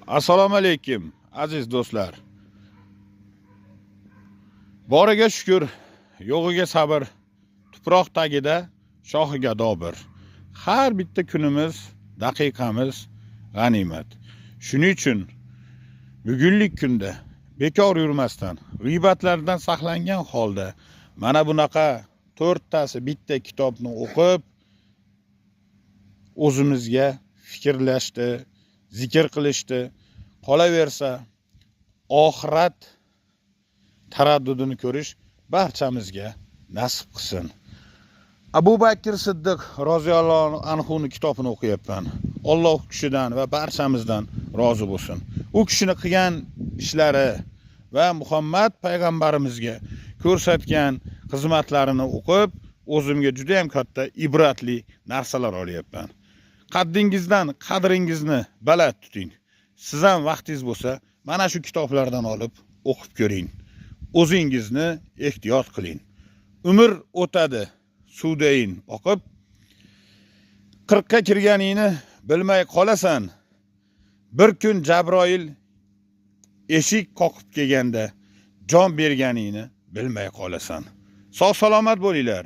Assalomu alaykum aziz do'stlar. Boriga shukr, yo'g'iga sabr, tuproq tagida shoxiga dobir. Har bitta kunimiz, daqiqamiz g'animat. Shuning uchun bugunlik kunda bekor yurmasdan, g'iybatlardan saqlangan holda mana bunaqa 4 tasi bitta kitobni o'qib, o'zimizga fikrlashdi, zikr qilishdi. Qolaversa, oxirat taraddudini ko'rish barchamizga nasib qilsin. Abu Bakr Siddiq roziyallohu anhuning kitobini o'qiyapman. Alloh u kishidan va barchamizdan rozi bo'lsin. U kishining qilgan ishlari va Muhammad payg'ambarimizga ko'rsatgan xizmatlarini o'qib, o'zimga juda ham katta ibratli narsalar olyapman. Qaddingizdan qadringizni baland tuting. Siz ham vaqtingiz bo'lsa, mana shu kitoblardan olib o'qib ko'ring. O'zingizni ehtiyot qiling. Umr o'tadi, suvdayin oqib, 40 ga kirganingni bilmay qolasan. Bir kun Jabroil eshik qoqib kelganda jon berganingni bilmay qolasan. Sog' salomat bo'linglar.